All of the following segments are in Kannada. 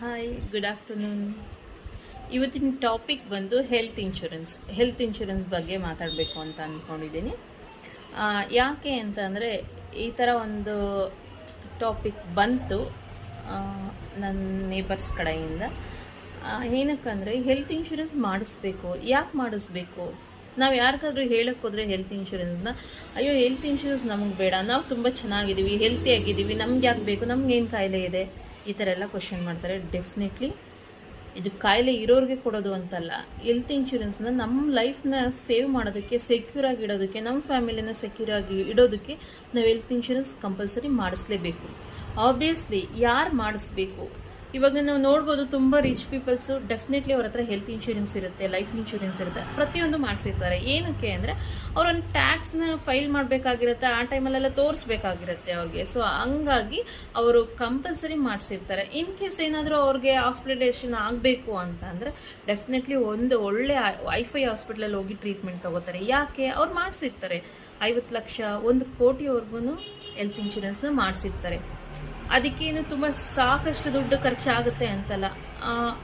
Hi, good afternoon. ಇವತ್ತಿನ ಟಾಪಿಕ್ ಬಂದು ಹೆಲ್ತ್ ಇನ್ಶೂರೆನ್ಸ್ ಬಗ್ಗೆ ಮಾತಾಡಬೇಕು ಅಂತ ಅಂದ್ಕೊಂಡಿದ್ದೀನಿ. ಯಾಕೆ ಅಂತಂದರೆ ಈ ಥರ ಒಂದು ಟಾಪಿಕ್ ಬಂತು ನನ್ನ ನೇಬರ್ಸ್ ಕಡೆಯಿಂದ. ಏನಕ್ಕಂದರೆ ಹೆಲ್ತ್ ಇನ್ಶೂರೆನ್ಸ್ ಮಾಡಿಸ್ಬೇಕು. ಯಾಕೆ ಮಾಡಿಸ್ಬೇಕು? ನಾವು ಯಾರಿಗಾದ್ರೂ ಹೇಳಕ್ಕೆ ಹೋದರೆ ಹೆಲ್ತ್ ಇನ್ಶೂರೆನ್ಸ್ನ, ಅಯ್ಯೋ ಹೆಲ್ತ್ ಇನ್ಶೂರೆನ್ಸ್ ನಮಗೆ ಬೇಡ, ನಾವು ತುಂಬ ಚೆನ್ನಾಗಿದ್ದೀವಿ, ಹೆಲ್ತಿಯಾಗಿದ್ದೀವಿ, ನಮ್ಗೆ ಯಾಕೆ ಬೇಕು, ನಮ್ಗೇನು ಕಾಯಿಲೆ ಇದೆ, ಈ ಥರ ಎಲ್ಲ ಕ್ವಶನ್ ಮಾಡ್ತಾರೆ. ಡೆಫಿನೆಟ್ಲಿ ಇದು ಕಾಯಿಲೆ ಇರೋರಿಗೆ ಕೊಡೋದು ಅಂತಲ್ಲ. ಹೆಲ್ತ್ ಇನ್ಶೂರೆನ್ಸ್ನ ನಮ್ಮ ಲೈಫ್ನ ಸೇವ್ ಮಾಡೋದಕ್ಕೆ, ಸೆಕ್ಯೂರಾಗಿ ಇಡೋದಕ್ಕೆ, ನಮ್ಮ ಫ್ಯಾಮಿಲಿನ ಸೆಕ್ಯೂರಾಗಿ ಇಡೋದಕ್ಕೆ ನಾವು ಹೆಲ್ತ್ ಇನ್ಶೂರೆನ್ಸ್ ಕಂಪಲ್ಸರಿ ಮಾಡಿಸ್ಲೇಬೇಕು. ಆಬ್ವಿಯಸ್ಲಿ ಯಾರು ಮಾಡಿಸ್ಬೇಕು? ಇವಾಗ ನಾವು ನೋಡ್ಬೋದು, ತುಂಬ ರಿಚ್ ಪೀಪಲ್ಸು ಡೆಫಿನೆಟ್ಲಿ ಅವ್ರ ಹತ್ರ ಹೆಲ್ತ್ ಇನ್ಶೂರೆನ್ಸ್ ಇರುತ್ತೆ, ಲೈಫ್ ಇನ್ಶೂರೆನ್ಸ್ ಇರುತ್ತೆ, ಪ್ರತಿಯೊಂದು ಮಾಡಿಸಿರ್ತಾರೆ. ಏನಕ್ಕೆ ಅಂದರೆ ಅವರೊಂದು ಟ್ಯಾಕ್ಸ್ನ ಫೈಲ್ ಮಾಡಬೇಕಾಗಿರುತ್ತೆ, ಆ ಟೈಮಲ್ಲೆಲ್ಲ ತೋರಿಸ್ಬೇಕಾಗಿರುತ್ತೆ ಅವ್ರಿಗೆ. ಸೊ ಹಂಗಾಗಿ ಅವರು ಕಂಪಲ್ಸರಿ ಮಾಡಿಸಿರ್ತಾರೆ. ಇನ್ ಕೇಸ್ ಏನಾದರೂ ಅವ್ರಿಗೆ ಹಾಸ್ಪಿಟಲೈಸೇಷನ್ ಆಗಬೇಕು ಅಂತ ಅಂದರೆ ಡೆಫಿನೆಟ್ಲಿ ಒಂದು ಒಳ್ಳೆ ಐಫೈ ಹಾಸ್ಪಿಟ್ಲಲ್ಲಿ ಹೋಗಿ ಟ್ರೀಟ್ಮೆಂಟ್ ತೊಗೋತಾರೆ. ಯಾಕೆ? ಅವ್ರು ಮಾಡಿಸಿರ್ತಾರೆ. 50 ಲಕ್ಷ 1 ಕೋಟಿವರೆಗೂ ಹೆಲ್ತ್ ಇನ್ಶೂರೆನ್ಸ್ನ ಮಾಡಿಸಿರ್ತಾರೆ. ಅದಕ್ಕೇನು ತುಂಬ ಸಾಕಷ್ಟು ದುಡ್ಡು ಖರ್ಚಾಗುತ್ತೆ ಅಂತಲ್ಲ.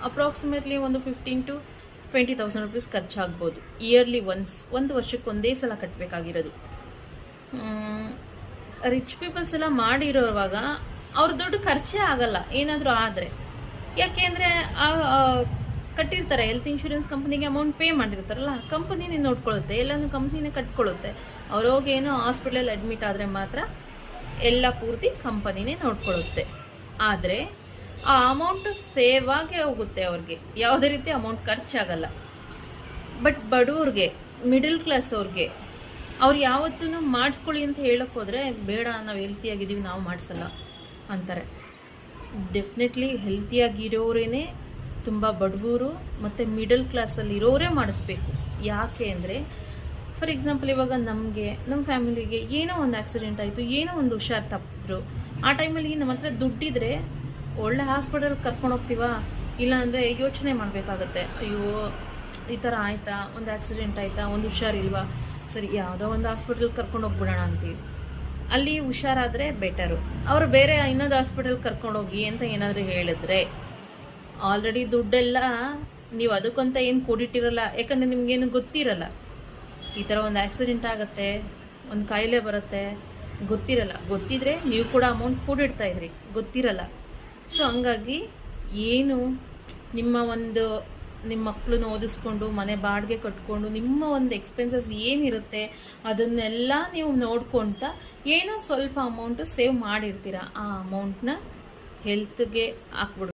ಅಪ್ರಾಕ್ಸಿಮೇಟ್ಲಿ ಒಂದು 15,000 to 20,000 ರುಪೀಸ್ ಖರ್ಚಾಗ್ಬೋದು ಇಯರ್ಲಿ ಒನ್ಸ್. ಒಂದು ವರ್ಷಕ್ಕೆ ಒಂದೇ ಸಲ ಕಟ್ಟಬೇಕಾಗಿರೋದು. ರಿಚ್ ಪೀಪಲ್ಸ್ ಎಲ್ಲ ಮಾಡಿರೋವಾಗ ಅವ್ರ ದುಡ್ಡು ಖರ್ಚೇ ಆಗಲ್ಲ ಏನಾದರೂ ಆದರೆ. ಯಾಕೆಂದರೆ ಕಟ್ಟಿರ್ತಾರೆ, ಹೆಲ್ತ್ ಇನ್ಶೂರೆನ್ಸ್ ಕಂಪ್ನಿಗೆ ಅಮೌಂಟ್ ಪೇ ಮಾಡಿರ್ತಾರಲ್ಲ, ಕಂಪನಿನೇ ನೋಡ್ಕೊಳ್ಳುತ್ತೆ, ಎಲ್ಲನೂ ಕಂಪ್ನಿನೇ ಕಟ್ಕೊಳ್ಳುತ್ತೆ. ಅವ್ರೋಗೇನೋ ಹಾಸ್ಪಿಟಲಲ್ಲಿ ಅಡ್ಮಿಟ್ ಆದರೆ ಮಾತ್ರ ಎಲ್ಲ ಪೂರ್ತಿ ಕಂಪನಿನೇ ನೋಡ್ಕೊಳ್ಳುತ್ತೆ. ಆದರೆ ಆ ಅಮೌಂಟು ಸೇವ್ ಆಗೇ ಹೋಗುತ್ತೆ ಅವ್ರಿಗೆ, ಯಾವುದೇ ರೀತಿ ಅಮೌಂಟ್ ಖರ್ಚಾಗಲ್ಲ. ಬಟ್ ಬಡವ್ರಿಗೆ, ಮಿಡಲ್ ಕ್ಲಾಸ್ ಅವ್ರಿಗೆ, ಅವ್ರು ಯಾವತ್ತೂ ಮಾಡಿಸ್ಕೊಳ್ಳಿ ಅಂತ ಹೇಳಕ್ಕೆ ಹೋದರೆ ಬೇಡ, ನಾವು ಹೆಲ್ತಿಯಾಗಿದ್ದೀವಿ, ನಾವು ಮಾಡಿಸಲ್ಲ ಅಂತಾರೆ. ಡೆಫಿನೆಟ್ಲಿ ಹೆಲ್ತಿಯಾಗಿರೋರೇ ತುಂಬ ಬಡವರು ಮತ್ತು ಮಿಡಲ್ ಕ್ಲಾಸಲ್ಲಿ ಇರೋರೇ ಮಾಡಿಸ್ಬೇಕು. ಯಾಕೆ ಅಂದರೆ ಫಾರ್ ಎಕ್ಸಾಂಪಲ್ ಇವಾಗ ನಮಗೆ, ನಮ್ಮ ಫ್ಯಾಮಿಲಿಗೆ ಏನೋ ಒಂದು ಆಕ್ಸಿಡೆಂಟ್ ಆಯಿತು, ಏನೋ ಒಂದು ಹುಷಾರು ತಪ್ಪಿದ್ರು, ಆ ಟೈಮಲ್ಲಿ ನಮ್ಮ ಹತ್ರ ದುಡ್ಡಿದ್ರೆ ಒಳ್ಳೆ ಹಾಸ್ಪಿಟಲ್ಗೆ ಕರ್ಕೊಂಡು ಹೋಗ್ತೀವಾ? ಇಲ್ಲಾಂದರೆ ಯೋಚನೆ ಮಾಡಬೇಕಾಗತ್ತೆ. ಅಯ್ಯೋ ಈ ಥರ ಆಯಿತಾ, ಒಂದು ಆಕ್ಸಿಡೆಂಟ್ ಆಯಿತಾ, ಒಂದು ಹುಷಾರಿಲ್ವಾ, ಸರಿ ಯಾವುದೋ ಒಂದು ಹಾಸ್ಪಿಟಲ್ಗೆ ಕರ್ಕೊಂಡು ಹೋಗ್ಬಿಡೋಣ ಅಂತೀವಿ. ಅಲ್ಲಿ ಹುಷಾರಾದರೆ ಬೆಟರು. ಅವರು ಬೇರೆ ಇನ್ನೊಂದು ಹಾಸ್ಪಿಟಲ್ಗೆ ಕರ್ಕೊಂಡೋಗಿ ಅಂತ ಏನಾದರೂ ಹೇಳಿದ್ರೆ ಆಲ್ರೆಡಿ ದುಡ್ಡೆಲ್ಲ ನೀವು ಅದಕ್ಕಂತ ಏನು ಕೂಡಿಟ್ಟಿರಲ್ಲ. ಯಾಕಂದರೆ ನಿಮಗೇನು ಗೊತ್ತಿರಲ್ಲ, ಈ ಥರ ಒಂದು ಆಕ್ಸಿಡೆಂಟ್ ಆಗುತ್ತೆ, ಒಂದು ಕಾಯಿಲೆ ಬರುತ್ತೆ, ಗೊತ್ತಿರಲ್ಲ. ಗೊತ್ತಿದ್ರೆ ನೀವು ಕೂಡ ಅಮೌಂಟ್ ಕೂಡಿಡ್ತಾ ಇದ್ರಿ, ಗೊತ್ತಿರಲ್ಲ. ಸೊ ಹಂಗಾಗಿ ಏನು ನಿಮ್ಮ ಮಕ್ಕಳನ್ನ ಓದಿಸ್ಕೊಂಡು, ಮನೆ ಬಾಡಿಗೆ ಕಟ್ಕೊಂಡು, ನಿಮ್ಮ ಒಂದು ಎಕ್ಸ್ಪೆನ್ಸಸ್ ಏನಿರುತ್ತೆ ಅದನ್ನೆಲ್ಲ ನೀವು ನೋಡ್ಕೊತ ಏನೋ ಸ್ವಲ್ಪ ಅಮೌಂಟು ಸೇವ್ ಮಾಡಿರ್ತೀರ. ಆ ಅಮೌಂಟ್ನ ಹೆಲ್ತ್ಗೆ ಹಾಕ್ಬಿಡು.